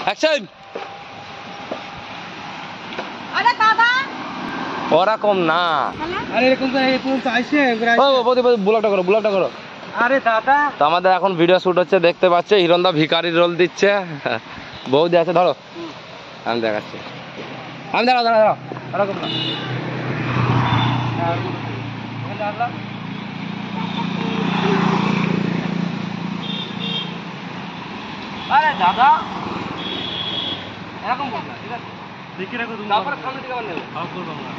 Action. আরে দাদা ওরকম না। আরে এরকম তো এই পর্যন্ত আইছে। ও বৌদি ব্লগটা করো। আরে দাদা তো আমাদের এখন ভিডিও শুট হচ্ছে, দেখতে পাচ্ছে হিরণদা ভিখারির রোল দিচ্ছে। বৌদি আছে, ধরো আমি দেখাচ্ছি। আমি দাঁড়াও ওরকম না। আরে দাদা এরকম বল না, ঠিক আছে? দেখি রাখো তুমি। তারপরে সামনে দিকে আবার নেবে। হাউ করব আমরা।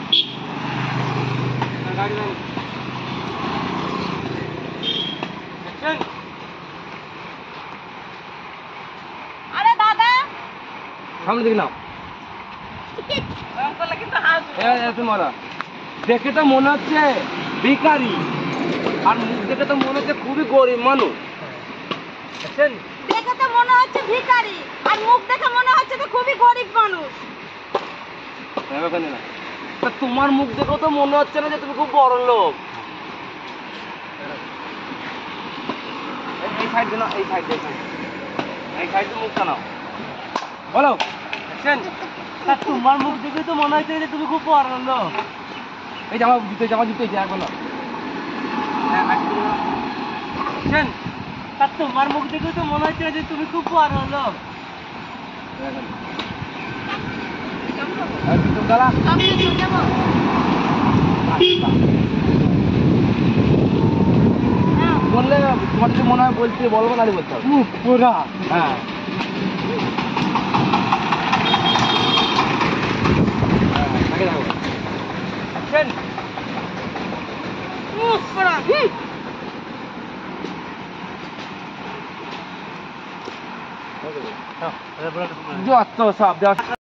গাড়ি নাও। অ্যাকশন। আরে দাদা সামনে দিকে নাও। এরকম করলে কিন্তু হাসবে। তোমারা দেখে তো মনে হচ্ছে ভিখারি, আর মুখ দেখে তো মনে হচ্ছে খুবই গরিব মানুষ। অ্যাকশন। দেখে তো মনে হচ্ছে ভিখারি আর মুখ দেখে মনে হচ্ছে তো খুবই গরিব মানুষ। তা তোমার মুখ দেখেও তো মনে হচ্ছে না যে তুমি খুব বড় লোক। এই সাইড না, এই সাইড মুখটা নাও, বলো। অ্যাকশন। তা তোমার মুখ দেখে তো মনে হচ্ছে যে তুমি খুব বড় লোক। এই জামা জুতো এই এখন না। অ্যাকশন। তা তোমার মুখ দেখে তো মনে হচ্ছে যে তুমি খুব বড় লোক। আমি তো যাবো। বললে তোমার যদি মনে হয় বলতে বলবো, নাহলে বলতে হবে। মুখ পোড়া। হ্যাঁ আগে যাবো। অ্যাকশন। মুখ পোড়া। যত সব